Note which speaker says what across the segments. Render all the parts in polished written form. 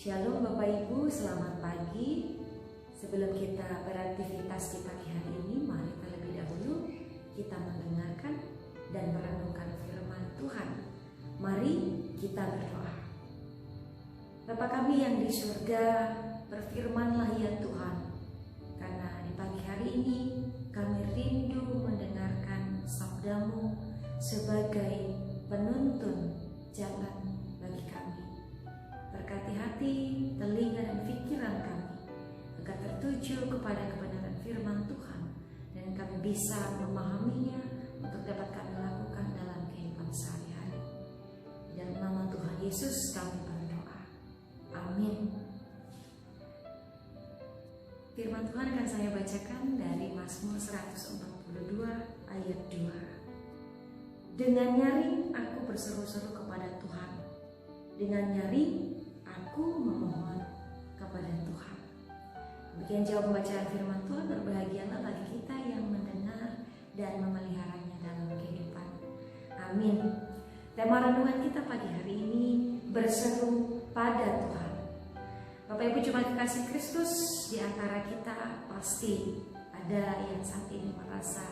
Speaker 1: Shalom Bapak Ibu, selamat pagi. Sebelum kita beraktivitas di pagi hari ini, mari terlebih dahulu kita mendengarkan dan merenungkan firman Tuhan. Mari kita berdoa. Bapa kami yang di surga, berfirmanlah ya Tuhan, karena di pagi hari ini kami rindu mendengarkan sabda-Mu sebagai penuntun jalan bagi kami. Berkati hati, telinga dan pikiran kami agar tertuju kepada kebenaran firman Tuhan dan kami bisa memahaminya untuk dapat kami lakukan dalam kehidupan sehari-hari. Dalam nama Tuhan Yesus kami berdoa. Amin. Firman Tuhan akan saya bacakan dari Mazmur 142 ayat 2. Dengan nyaring aku berseru-seru kepada Tuhan. Dengan nyaring aku memohon kepada Tuhan. Demikian jawab pembacaan firman Tuhan. Berbahagialah bagi kita yang mendengar dan memeliharanya dalam kehidupan. Amin. Tema renungan kita pagi hari ini berseru pada Tuhan. Bapak Ibu jemaat kekasih Kristus, di antara kita pasti ada yang saat ini merasa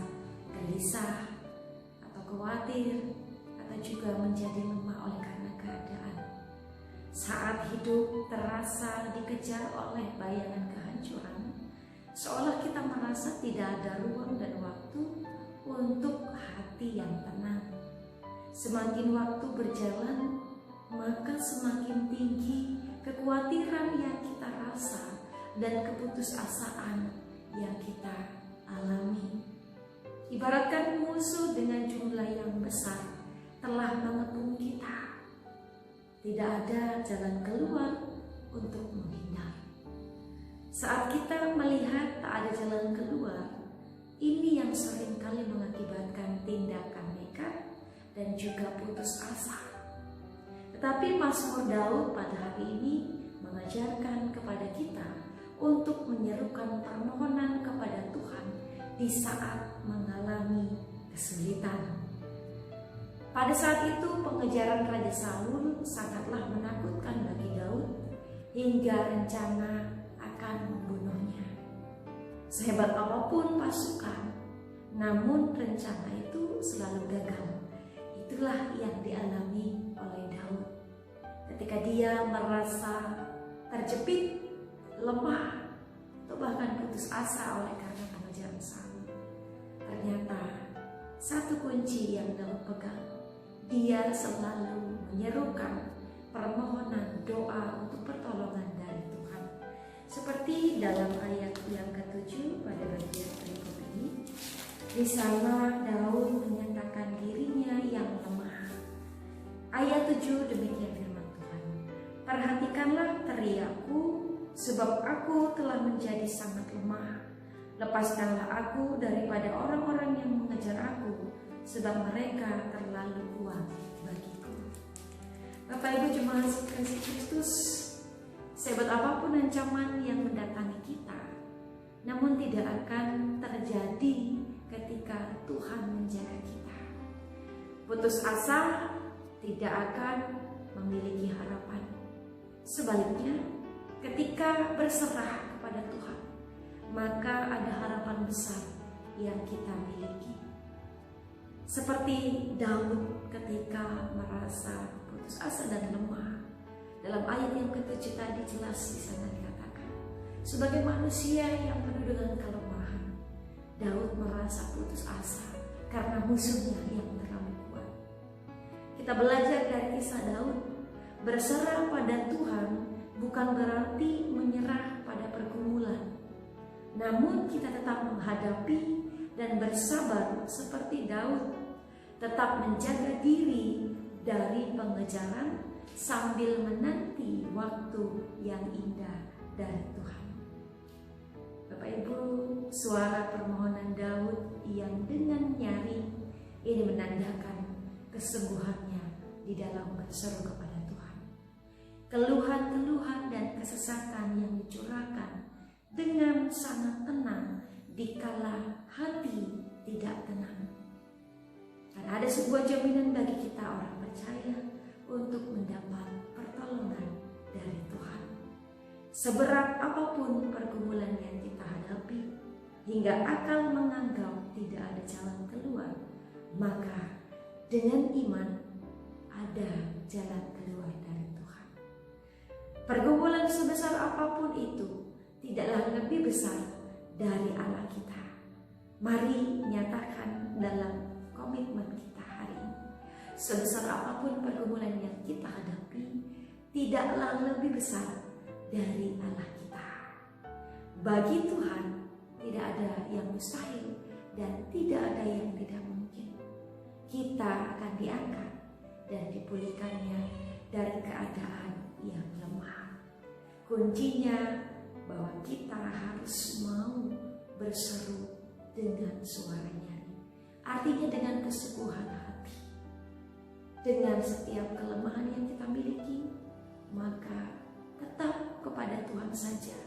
Speaker 1: gelisah atau khawatir atau juga menjadi lemah oleh karena keadaan. Saat hidup terasa dikejar oleh bayangan kehancuran, seolah kita merasa tidak ada ruang dan waktu untuk hati yang tenang. Semakin waktu berjalan, maka semakin tinggi kekhawatiran yang kita rasa dan keputusasaan yang kita alami. Ibaratkan musuh dengan jumlah yang besar telah mengepung kita. Tidak ada jalan keluar untuk menghindar. Saat kita melihat tak ada jalan keluar, ini yang seringkali mengakibatkan tindakan nekat dan juga putus asa. Tetapi Mazmur Daud pada hari ini mengajarkan kepada kita untuk menyerukan permohonan kepada Tuhan di saat mengalami kesulitan. Pada saat itu pengejaran Raja Saul sangatlah menakutkan bagi Daud hingga rencana akan membunuhnya. Sehebat apapun pasukan, namun rencana itu selalu gagal. Itulah yang dialami oleh Daud. Ketika dia merasa terjepit, lemah, atau bahkan putus asa oleh karena pengejaran Saul. Ternyata satu kunci yang Daud pegang, dia selalu menyerukan permohonan doa untuk pertolongan dari Tuhan. Seperti dalam ayat yang ke-7 pada bagian berikut ini, di sana Daud menyatakan dirinya yang lemah. Ayat 7 demikian firman Tuhan. Perhatikanlah teriakku, sebab aku telah menjadi sangat lemah. Lepaskanlah aku daripada orang-orang yang mengejar aku, sebab mereka terlalu kuat bagiku. Bapak Ibu jemaat kasih Kristus, sehebat apapun ancaman yang mendatangi kita, namun tidak akan terjadi ketika Tuhan menjaga kita. Putus asa tidak akan memiliki harapan. Sebaliknya, ketika berserah kepada Tuhan, maka ada harapan besar yang kita miliki. Seperti Daud ketika merasa putus asa dan lemah. Dalam ayat yang ke-7 tadi jelas di sana dikatakan, sebagai manusia yang penuh dengan kelemahan, Daud merasa putus asa karena musuhnya yang terlalu kuat. Kita belajar dari kisah Daud, berserah pada Tuhan bukan berarti menyerah pada pergumulan. Namun kita tetap menghadapi dan bersabar seperti Daud, tetap menjaga diri dari pengejaran sambil menanti waktu yang indah dari Tuhan. Bapak Ibu, suara permohonan Daud yang dengan nyaring ini menandakan kesungguhannya di dalam berseru kepada Tuhan. Keluhan-keluhan dan kesesakan yang dicurahkan dengan sangat tenang dikala hati tidak tenang. Karena ada sebuah jaminan bagi kita orang percaya untuk mendapat pertolongan dari Tuhan. Seberat apapun pergumulan yang kita hadapi, hingga akal menganggap tidak ada jalan keluar, maka dengan iman ada jalan keluar dari Tuhan. Pergumulan sebesar apapun itu tidaklah lebih besar dari Allah kita. Mari nyatakan dalam komitmen kita hari ini, sebesar apapun pergumulan yang kita hadapi, tidaklah lebih besar dari Allah kita. Bagi Tuhan tidak ada yang mustahil dan tidak ada yang tidak mungkin. Kita akan diangkat dan dipulihkannya dari keadaan yang lemah. Kuncinya bahwa kita harus mau berseru dengan suara nyaring. Artinya dengan kesungguhan hati. Dengan setiap kelemahan yang kita miliki, maka tetap kepada Tuhan saja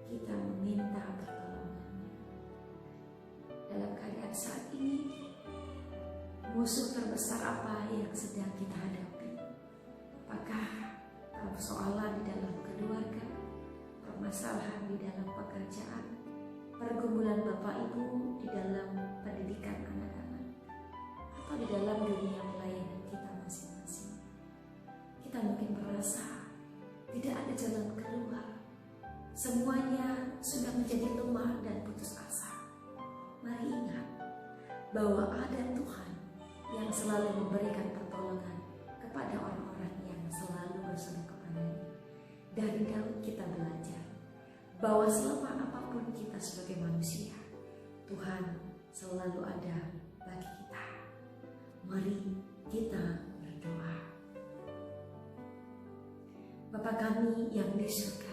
Speaker 1: kita meminta pertolongannya. Dalam keadaan saat ini, musuh terbesar apa yang sedang kita hadapi? Apakah persoalan di dalam keluarga, permasalahan di dalam pekerjaan, pergumulan Bapak Ibu di dalam pendidikan anak-anak, atau di dalam dunia pelayanan kita masing-masing? Kita mungkin merasa tidak ada jalan keluar. Semuanya sudah menjadi lemah dan putus asa. Mari ingat bahwa ada Tuhan yang selalu memberikan pertolongan kepada orang-orang yang selalu berseru kepadanya. Dari Daud kita belajar bahwa selemah apapun kita sebagai manusia, Tuhan selalu ada bagi kita. Mari kita berdoa. Bapa kami yang di surga,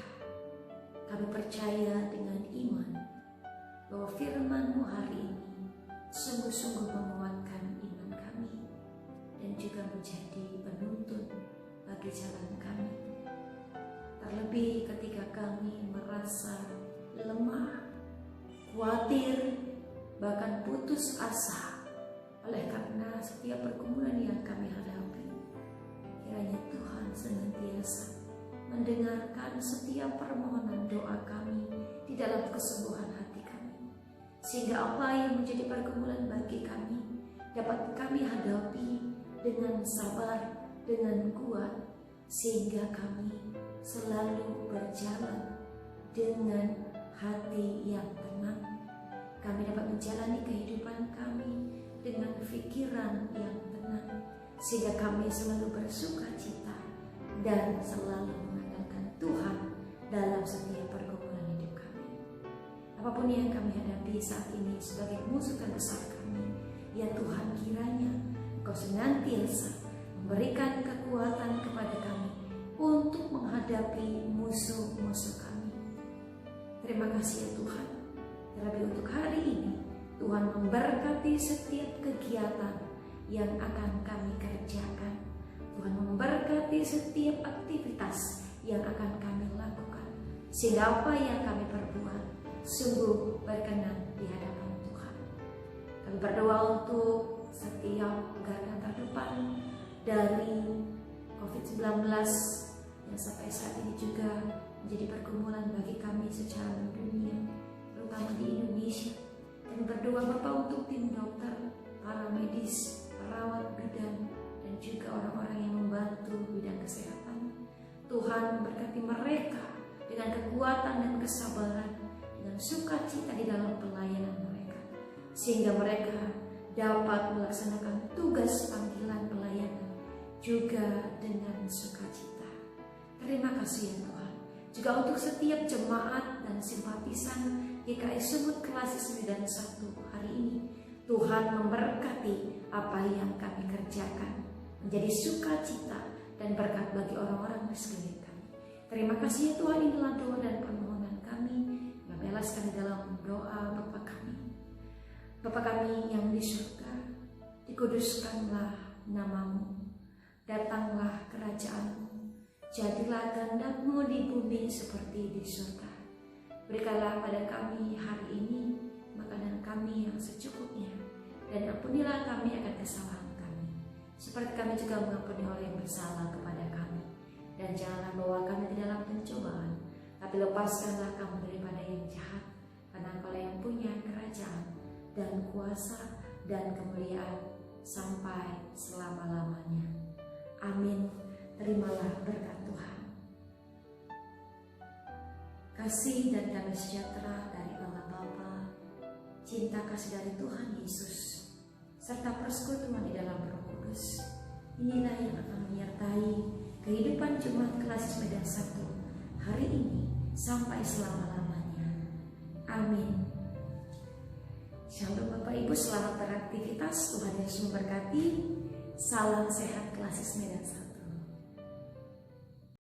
Speaker 1: kami percaya dengan iman bahwa firman-Mu hari ini sungguh-sungguh menguatkan iman kami dan juga menjadi penuntun bagi jalan kami. Terlebih ketika kami merasa lemah, khawatir, bahkan putus asa oleh karena setiap pergumulan yang kami hadapi. Kiranya Tuhan senantiasa mendengarkan setiap permohonan doa kami di dalam kesembuhan hati kami, sehingga apa yang menjadi pergumulan bagi kami dapat kami hadapi dengan sabar, dengan kuat, sehingga kami selalu berjalan dengan hati yang tenang. Kami dapat menjalani kehidupan kami dengan pikiran yang tenang, sehingga kami selalu bersuka cita dan selalu mengandalkan Tuhan dalam setiap pergumulan hidup kami. Apapun yang kami hadapi saat ini sebagai musuh terbesar kami, ya Tuhan, kiranya Engkau senantiasa memberikan kekuatan kepada kami untuk menghadapi musuh-musuh kami. Terima kasih ya Tuhan, terlebih untuk hari ini Tuhan memberkati setiap kegiatan yang akan kami kerjakan. Tuhan memberkati setiap aktivitas yang akan kami lakukan, sehingga apa yang kami perbuat sungguh berkenan di hadapan Tuhan. Kami berdoa untuk setiap garda terdepan dari COVID-19 yang sampai saat ini juga menjadi pergumulan bagi kami secara dunia, terutama di Indonesia. Kami berdoa Bapak untuk tim dokter, para medis, perawat bidan, dan juga orang-orang yang membantu bidang kesehatan. Tuhan memberkati mereka dengan kekuatan dan kesabaran, dengan sukacita di dalam pelayanan mereka, sehingga mereka dapat melaksanakan tugas panggilan pelayanan juga dengan sukacita. Terima kasih ya Tuhan. Juga untuk setiap jemaat dan simpatisan GKI Sumut Klasik 91 hari ini, Tuhan memberkati apa yang kami kerjakan menjadi sukacita dan berkat bagi orang-orang di sekeliling kami. Terima kasih ya Tuhan, inilah doa dan permohonan kami. Kami alaskan dalam doa Bapa kami. Bapa kami yang di surga, dikuduskanlah nama-Mu, datanglah kerajaan-Mu, jadilah kehendak-Mu di bumi seperti di surga. Berikanlah pada kami hari ini makanan kami yang secukupnya, dan ampunilah kami akan kesalahan kami, seperti kami juga mengampuni orang yang bersalah kepada kami. Dan janganlah bawa kami ke dalam pencobaan, tapi lepaskanlah kami daripada yang jahat, karena Engkaulah yang punya kerajaan dan kuasa dan kemuliaan sampai selama-lamanya. Amin. Terimalah berkat Tuhan. Kasih dan damai sejahtera dari Allah Bapa, cinta kasih dari Tuhan Yesus, serta persekutuan di dalam Roh Kudus, inilah yang akan menyertai kehidupan Jemaat Klasis Medan 1 hari ini sampai selama-lamanya. Amin. Shalom Bapak Ibu, selamat beraktivitas. Tuhan Yesus memberkati. Salam sehat Klasis Medan 1.